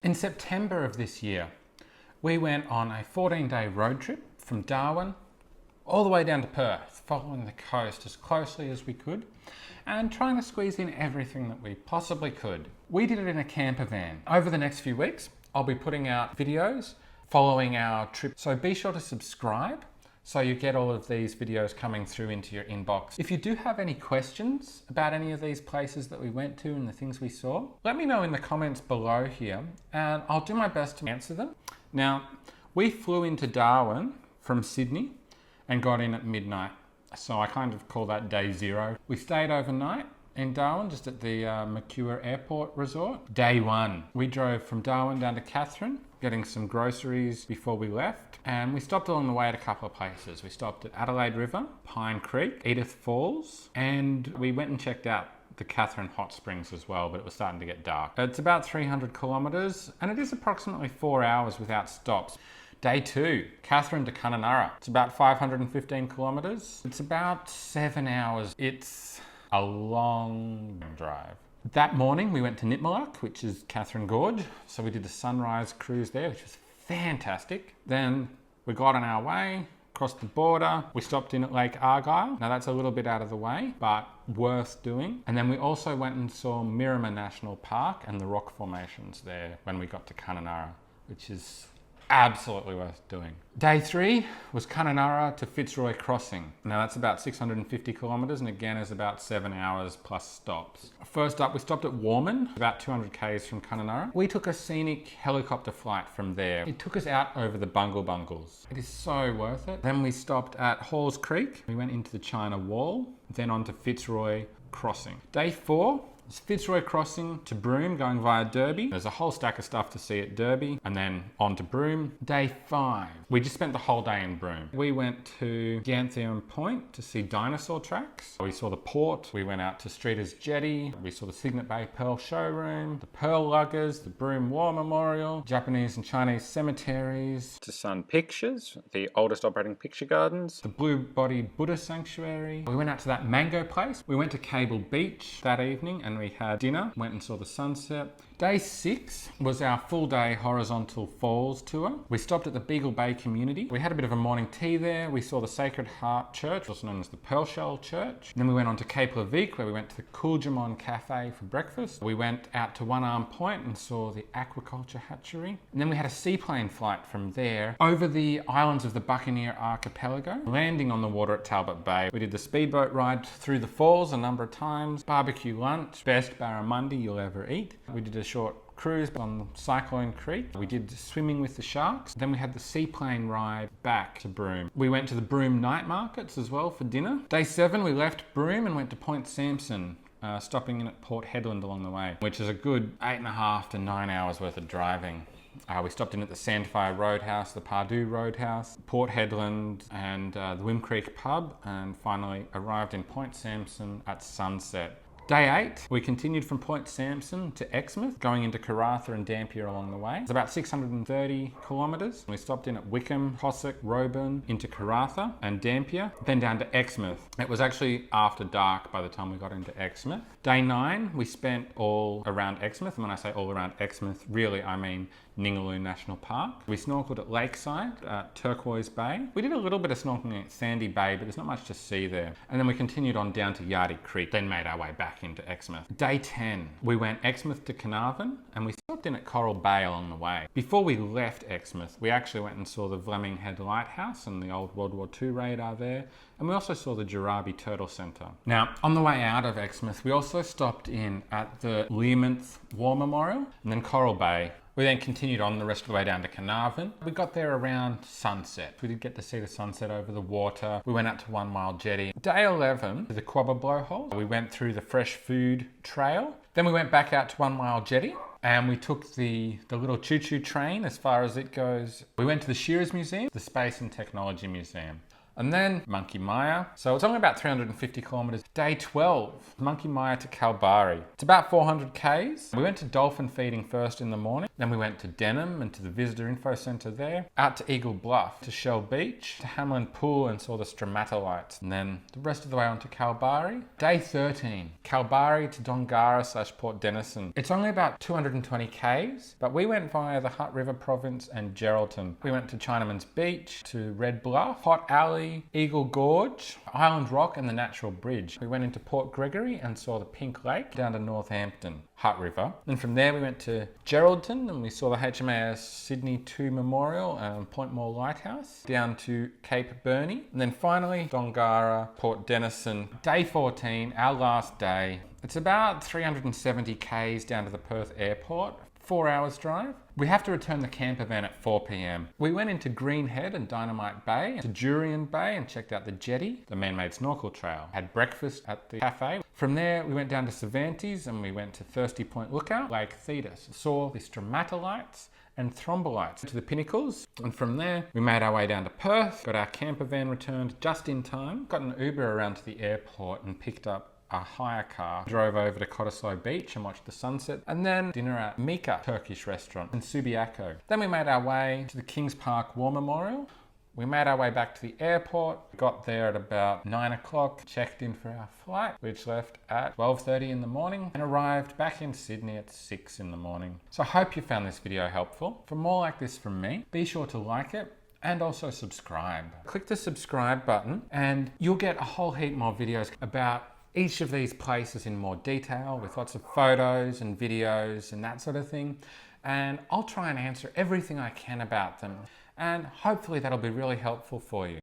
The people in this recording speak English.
In September of this year, we went on a 14-day road trip from Darwin all the way down to Perth, following the coast as closely as we could and trying to squeeze in everything that we possibly could. We did it in a camper van. Over the next few weeks, I'll be putting out videos following our trip, so be sure to subscribe so you get all of these videos coming through into your inbox. If you do have any questions about any of these places that we went to and the things we saw, let me know in the comments below here and I'll do my best to answer them. Now, we flew into Darwin from Sydney and got in at midnight. So I kind of call that day zero. We stayed overnight in Darwin, just at the Macquarie Airport Resort. Day one, we drove from Darwin down to Katherine, getting some groceries before we left. And we stopped along the way at a couple of places. We stopped at Adelaide River, Pine Creek, Edith Falls, and we went and checked out the Katherine hot springs as well, but it was starting to get dark. It's about 300 kilometres and it is approximately 4 hours without stops. Day two, Katherine to Kununnura. It's about 515 kilometres. It's about 7 hours. It's a long drive. That morning we went to Nitmaluk, which is Katherine Gorge. So we did the sunrise cruise there, which was fantastic. Then we got on our way, crossed the border. We stopped in at Lake Argyle. Now that's a little bit out of the way, but worth doing. And then we also went and saw Miramar National Park and the rock formations there when we got to Kununnura, which is absolutely worth doing. Day three was Kununnura to Fitzroy Crossing. Now that's about 650 kilometres and again is about 7 hours plus stops. First up, we stopped at Warman, about 200 k's from Kununnura. We took a scenic helicopter flight from there. It took us out over the Bungle Bungles. It is so worth it. Then we stopped at Halls Creek. We went into the China Wall, then on to Fitzroy Crossing. Day four, it's Fitzroy Crossing to Broome, going via Derby. There's a whole stack of stuff to see at Derby and then on to Broome. Day five, we just spent the whole day in Broome. We went to Dampier Point to see dinosaur tracks. We saw the port. We went out to Streeter's Jetty. We saw the Signet Bay Pearl Showroom, the Pearl Luggers, the Broome War Memorial, Japanese and Chinese cemeteries, to Sun Pictures, the oldest operating picture gardens, the Blue Body Buddha Sanctuary. We went out to that mango place. We went to Cable Beach that evening and we had dinner, went and saw the sunset. Day six was our full day horizontal falls tour. We stopped at the Beagle Bay community. We had a bit of a morning tea there. We saw the Sacred Heart Church, also known as the Pearl Shell Church. And then we went on to Cape Levique, where we went to the Coolgemon Cafe for breakfast. We went out to One Arm Point and saw the aquaculture hatchery. And then we had a seaplane flight from there over the islands of the Buccaneer Archipelago, landing on the water at Talbot Bay. We did the speedboat ride through the falls a number of times, barbecue lunch, best barramundi you'll ever eat. We did a short cruise on Cyclone Creek. We did swimming with the sharks. Then we had the seaplane ride back to Broome. We went to the Broome night markets as well for dinner. Day seven, we left Broome and went to Point Samson, stopping in at Port Hedland along the way, which is a good 8.5 to 9 hours worth of driving. We stopped in at the Sandfire Roadhouse, the Pardue Roadhouse, Port Hedland and the Wim Creek pub, and finally arrived in Point Samson at sunset. Day eight, we continued from Point Samson to Exmouth, going into Karratha and Dampier along the way. It's about 630 kilometres. We stopped in at Wickham, Hossack, Roebourne, into Karratha and Dampier, then down to Exmouth. It was actually after dark by the time we got into Exmouth. Day nine, we spent all around Exmouth. And when I say all around Exmouth, really I mean Ningaloo National Park. We snorkeled at Lakeside, at Turquoise Bay. We did a little bit of snorkeling at Sandy Bay, but there's not much to see there. And then we continued on down to Yardie Creek, then made our way back into Exmouth. Day 10, we went Exmouth to Carnarvon, and we stopped in at Coral Bay along the way. Before we left Exmouth, we actually went and saw the Vleming Head Lighthouse and the old World War II radar there. And we also saw the Jarabi Turtle Centre. Now, on the way out of Exmouth, we also stopped in at the Learmonth War Memorial and then Coral Bay. We then continued on the rest of the way down to Carnarvon. We got there around sunset. We did get to see the sunset over the water. We went out to 1 Mile Jetty. Day 11, the Quabba Blowhole. We went through the Fresh Food Trail. Then we went back out to 1 Mile Jetty and we took the little choo-choo train as far as it goes. We went to the Shearers Museum, the Space and Technology Museum. And then Monkey Mia. So it's only about 350 kilometres. Day 12, Monkey Mia to Kalbarri. It's about 400 k's. We went to dolphin feeding first in the morning. Then we went to Denham and to the visitor info centre there. Out to Eagle Bluff, to Shell Beach, to Hamlin Pool and saw the stromatolites. And then the rest of the way on to Kalbarri. Day 13, Kalbarri to Dongara / Port Denison. It's only about 220 k's, but we went via the Hutt River Province and Geraldton. We went to Chinaman's Beach, to Red Bluff, Hot Alley, Eagle Gorge, Island Rock and the Natural Bridge. We went into Port Gregory and saw the Pink Lake down to Northampton, Hutt River. And from there we went to Geraldton and we saw the HMAS Sydney 2 Memorial and Point More Lighthouse, down to Cape Burney. And then finally Dongara, Port Denison. Day 14, our last day. It's about 370 k's down to the Perth airport. 4 hours drive. We have to return the camper van at 4 p.m. We went into Green Head and Dynamite Bay, to Jurien Bay and checked out the jetty, the man-made snorkel trail. Had breakfast at the cafe. From there, we went down to Cervantes and we went to Thirsty Point Lookout, Lake Thetis. Saw the stromatolites and thrombolites to the pinnacles. And from there, we made our way down to Perth, got our camper van returned just in time, got an Uber around to the airport and picked up a hire car, drove over to Cottesloe Beach and watched the sunset, and then dinner at Mika Turkish restaurant in Subiaco. Then we made our way to the Kings Park War Memorial. We made our way back to the airport, got there at about 9 o'clock, checked in for our flight, which left at 12:30 in the morning and arrived back in Sydney at 6 in the morning. So I hope you found this video helpful. For more like this from me, be sure to like it and also subscribe. Click the subscribe button and you'll get a whole heap more videos about each of these places in more detail with lots of photos and videos and that sort of thing. And I'll try and answer everything I can about them. And hopefully that'll be really helpful for you.